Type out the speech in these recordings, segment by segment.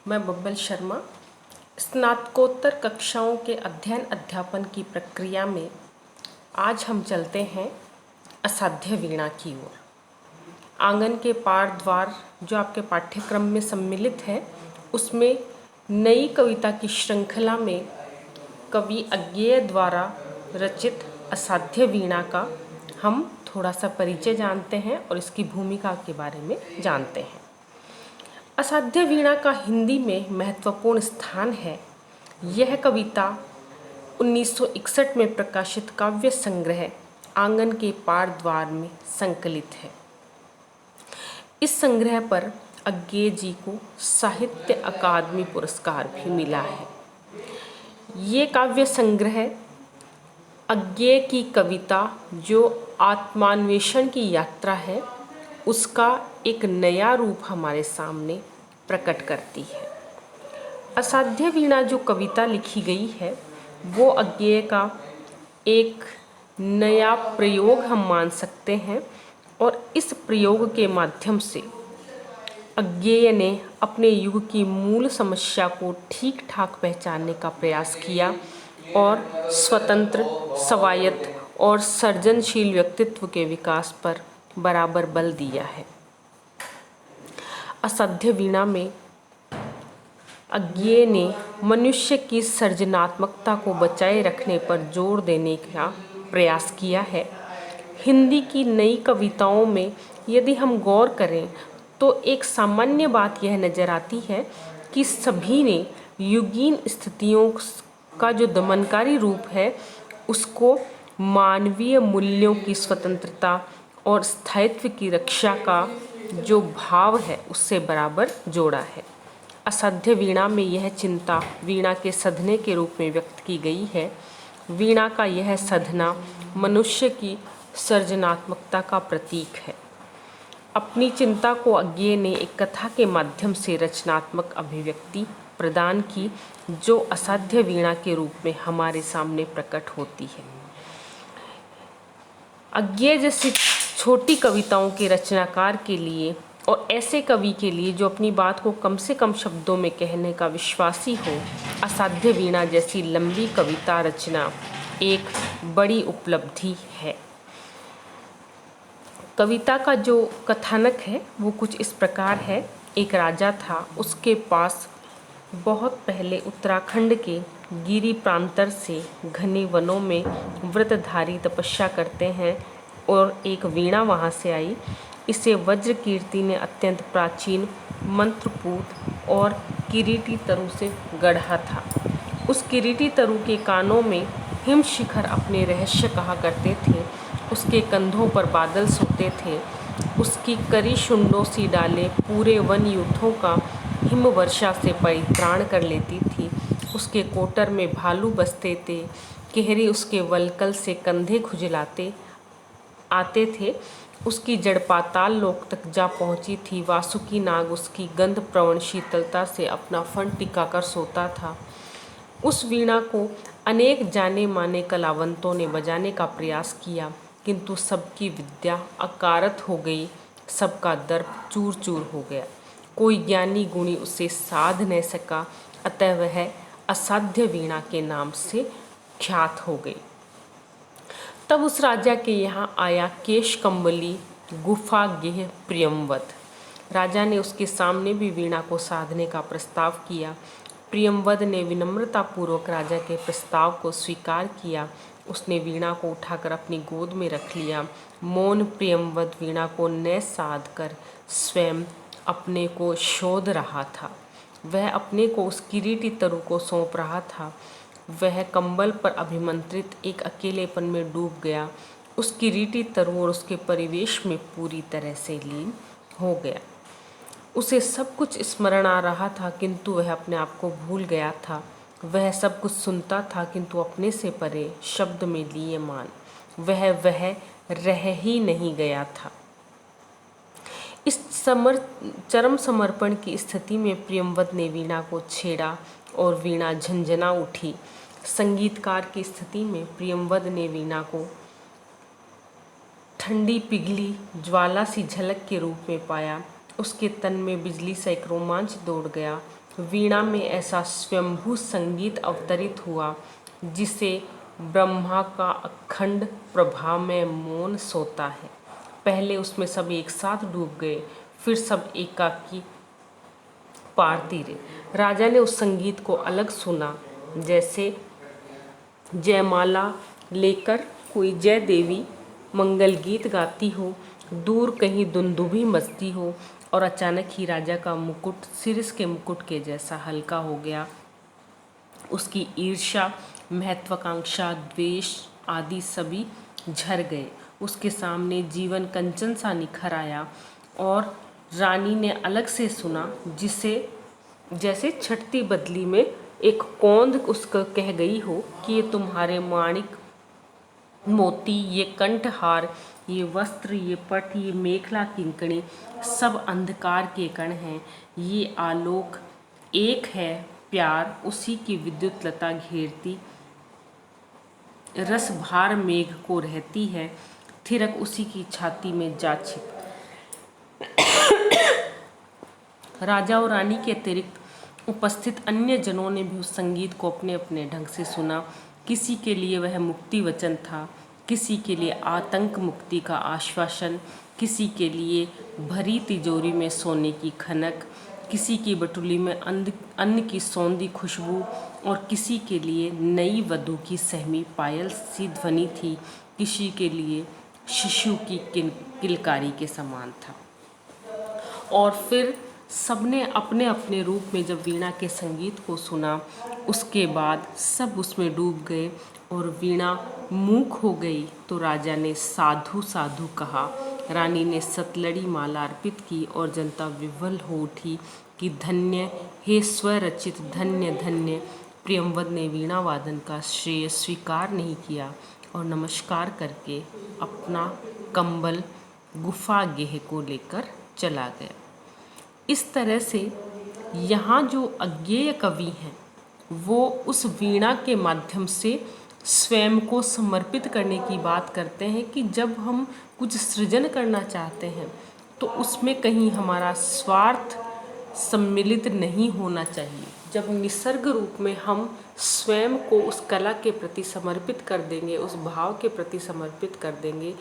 मैं बब्बल शर्मा स्नातकोत्तर कक्षाओं के अध्ययन अध्यापन की प्रक्रिया में आज हम चलते हैं असाध्य वीणा की ओर। आंगन के पार द्वार जो आपके पाठ्यक्रम में सम्मिलित है, उसमें नई कविता की श्रृंखला में कवि अज्ञेय द्वारा रचित असाध्य वीणा का हम थोड़ा सा परिचय जानते हैं और इसकी भूमिका के बारे में जानते हैं। असाध्य वीणा का हिंदी में महत्वपूर्ण स्थान है। यह कविता 1961 में प्रकाशित काव्य संग्रह आंगन के पार द्वार में संकलित है। इस संग्रह पर अज्ञेय जी को साहित्य अकादमी पुरस्कार भी मिला है। ये काव्य संग्रह अज्ञेय की कविता जो आत्मान्वेषण की यात्रा है, उसका एक नया रूप हमारे सामने प्रकट करती है। असाध्य वीणा जो कविता लिखी गई है, वो अज्ञेय का एक नया प्रयोग हम मान सकते हैं और इस प्रयोग के माध्यम से अज्ञेय ने अपने युग की मूल समस्या को ठीक ठाक पहचानने का प्रयास किया और स्वतंत्र, स्वायत्त और सृजनशील व्यक्तित्व के विकास पर बराबर बल दिया है। असाध्य वीणा में अज्ञेय ने मनुष्य की सृजनात्मकता को बचाए रखने पर जोर देने का प्रयास किया है। हिंदी की नई कविताओं में यदि हम गौर करें तो एक सामान्य बात यह नज़र आती है कि सभी ने युगीन स्थितियों का जो दमनकारी रूप है, उसको मानवीय मूल्यों की स्वतंत्रता और स्थायित्व की रक्षा का जो भाव है, उससे बराबर जोड़ा है। असाध्य वीणा में यह चिंता वीणा के सधने के रूप में व्यक्त की गई है। वीणा का यह सधना मनुष्य की सृजनात्मकता का प्रतीक है। अपनी चिंता को अज्ञेय ने एक कथा के माध्यम से रचनात्मक अभिव्यक्ति प्रदान की, जो असाध्य वीणा के रूप में हमारे सामने प्रकट होती है। अज्ञेय जैसी छोटी कविताओं के रचनाकार के लिए और ऐसे कवि के लिए जो अपनी बात को कम से कम शब्दों में कहने का विश्वासी हो, असाध्य वीणा जैसी लंबी कविता रचना एक बड़ी उपलब्धि है। कविता का जो कथानक है वो कुछ इस प्रकार है। एक राजा था, उसके पास बहुत पहले उत्तराखंड के गिरी प्रांतर से घने वनों में व्रतधारी तपस्या करते हैं और एक वीणा वहाँ से आई। इसे वज्रकीर्ति ने अत्यंत प्राचीन, मंत्रपूत और किरीटी तरु से गढ़ा था। उस किरीटी तरु के कानों में हिम शिखर अपने रहस्य कहा करते थे। उसके कंधों पर बादल सोते थे। उसकी करी शुंडों सी डालें पूरे वन यूथों का हिम वर्षा से परित्राण कर लेती थी। उसके कोटर में भालू बसते थे। केहरी उसके वलकल से कंधे खुजलाते आते थे। उसकी जड़ पाताल लोक तक जा पहुंची थी। वासुकी नाग उसकी गंध प्रवण शीतलता से अपना फन टिकाकर सोता था। उस वीणा को अनेक जाने माने कलावंतों ने बजाने का प्रयास किया, किंतु सबकी विद्या अकारत हो गई। सबका दर्प चूर चूर हो गया। कोई ज्ञानी गुणी उसे साध न सका, अतः वह असाध्य वीणा के नाम से ख्यात हो गई। तब उस राजा के यहाँ आया केश कम्बली गुफा गेह प्रियंवद। राजा ने उसके सामने भी वीणा को साधने का प्रस्ताव किया। प्रियंवद ने विनम्रतापूर्वक राजा के प्रस्ताव को स्वीकार किया। उसने वीणा को उठाकर अपनी गोद में रख लिया। मौन प्रियंवद वीणा को न साध कर स्वयं अपने को शोध रहा था। वह अपने को उस किरीटी तरु को सौंप रहा था। वह कंबल पर अभिमंत्रित एक अकेलेपन में डूब गया। उस किरीटी तरु और उसके परिवेश में पूरी तरह से लीन हो गया। उसे सब कुछ स्मरण आ रहा था, किंतु वह अपने आप को भूल गया था। वह सब कुछ सुनता था, किंतु अपने से परे शब्द में लिए मान वह रह ही नहीं गया था। इस चरम समर्पण की स्थिति में प्रियंवद ने वीणा को छेड़ा और वीणा झंझना उठी। संगीतकार की स्थिति में प्रियंवद ने वीणा को ठंडी पिघली ज्वाला सी झलक के रूप में पाया। उसके तन में बिजली सा एक रोमांच दौड़ गया। वीणा में ऐसा स्वयंभू संगीत अवतरित हुआ जिसे ब्रह्मा का अखंड प्रभा में मौन सोता है। पहले उसमें सब एक साथ डूब गए, फिर सब एकाकी पार तीरे। राजा ने उस संगीत को अलग सुना, जैसे जयमाला लेकर कोई जय देवी मंगल गीत गाती हो, दूर कहीं दुंदुभी मचती हो, और अचानक ही राजा का मुकुट सिरिस के मुकुट के जैसा हल्का हो गया। उसकी ईर्ष्या, महत्वाकांक्षा, द्वेष आदि सभी झर गए। उसके सामने जीवन कंचन सा निखर आया और रानी ने अलग से सुना, जिसे जैसे छटती बदली में एक कौंध उसको कह गई हो कि ये तुम्हारे माणिक मोती, ये कंठहार, ये वस्त्र, ये पट, ये मेखला किंकणी सब अंधकार के कण हैं। ये आलोक एक है प्यार, उसी की विद्युत लता घेरती रस भार मेघ को रहती है, थिरक उसी की छाती में जा छिप। राजा और रानी के अतिरिक्त उपस्थित अन्य जनों ने भी उस संगीत को अपने अपने ढंग से सुना। किसी के लिए वह मुक्ति वचन था, किसी के लिए आतंक मुक्ति का आश्वासन, किसी के लिए भरी तिजोरी में सोने की खनक, किसी की बटुली में अन्न की सौंधी खुशबू, और किसी के लिए नई वधू की सहमी पायल सी ध्वनि थी, किसी के लिए शिशु की किलकारी के समान था। और फिर सबने अपने अपने रूप में जब वीणा के संगीत को सुना, उसके बाद सब उसमें डूब गए और वीणा मूक हो गई। तो राजा ने साधु साधु कहा, रानी ने सतलड़ी माला अर्पित की और जनता विह्वल हो उठी कि धन्य हे स्वरचित, धन्य धन्य। प्रियंवद ने वीणा वादन का श्रेय स्वीकार नहीं किया और नमस्कार करके अपना कंबल गुफा गेह को लेकर चला गया। इस तरह से यहाँ जो अज्ञेय कवि हैं वो उस वीणा के माध्यम से स्वयं को समर्पित करने की बात करते हैं कि जब हम कुछ सृजन करना चाहते हैं तो उसमें कहीं हमारा स्वार्थ सम्मिलित नहीं होना चाहिए। जब निसर्ग रूप में हम स्वयं को उस कला के प्रति समर्पित कर देंगे, उस भाव के प्रति समर्पित कर देंगे,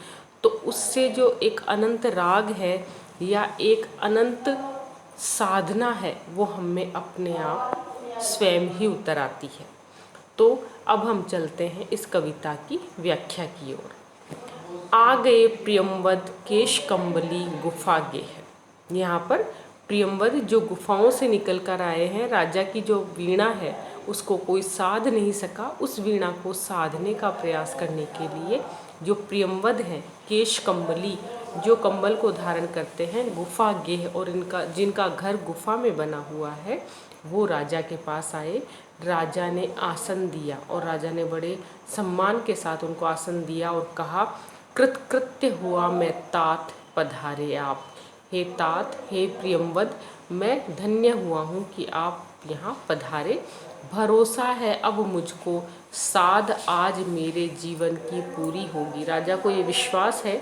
तो उससे जो एक अनंत राग है या एक अनंत साधना है वो हमें अपने आप स्वयं ही उतर आती है। तो अब हम चलते हैं इस कविता की व्याख्या की ओर। आ गए प्रियंवद केश कंबली गुफा गेह। यहाँ पर प्रियंवद जो गुफाओं से निकल कर आए हैं, राजा की जो वीणा है उसको कोई साध नहीं सका, उस वीणा को साधने का प्रयास करने के लिए जो प्रियंवद हैं, केश कंबली जो कंबल को धारण करते हैं, गुफा गेह और जिनका घर गुफा में बना हुआ है, वो राजा के पास आए। राजा ने आसन दिया और राजा ने बड़े सम्मान के साथ उनको आसन दिया और कहा, कृतकृत्य हुआ मैं तात पधारे आप। हे तात, हे प्रियंवद, मैं धन्य हुआ हूँ कि आप यहाँ पधारे। भरोसा है अब मुझको साध आज मेरे जीवन की पूरी होगी। राजा को ये विश्वास है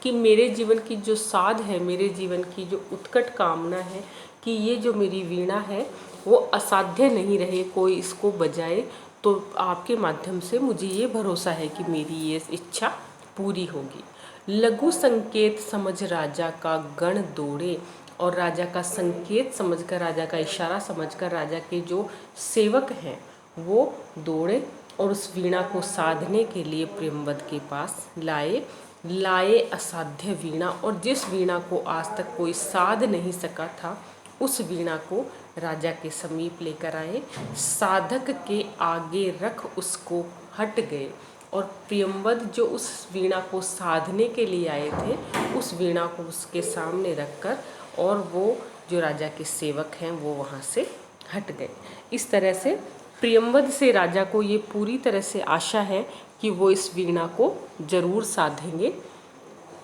कि मेरे जीवन की जो साध है, मेरे जीवन की जो उत्कट कामना है कि ये जो मेरी वीणा है वो असाध्य नहीं रहे, कोई इसको बजाए, तो आपके माध्यम से मुझे ये भरोसा है कि मेरी ये इच्छा पूरी होगी। लघु संकेत समझ राजा का गण दौड़े, और राजा का संकेत समझकर, राजा का इशारा समझकर राजा के जो सेवक हैं वो दौड़े और उस वीणा को साधने के लिए प्रियंवद के पास लाए असाध्य वीणा। और जिस वीणा को आज तक कोई साध नहीं सका था, उस वीणा को राजा के समीप लेकर आए। साधक के आगे रख उसको हट गए, और प्रियंवद जो उस वीणा को साधने के लिए आए थे, उस वीणा को उसके सामने रखकर और वो जो राजा के सेवक हैं वो वहाँ से हट गए। इस तरह से प्रियंवद से राजा को ये पूरी तरह से आशा है कि वो इस वीणा को जरूर साधेंगे।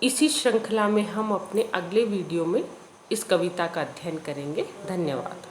इसी श्रृंखला में हम अपने अगले वीडियो में इस कविता का अध्ययन करेंगे। धन्यवाद।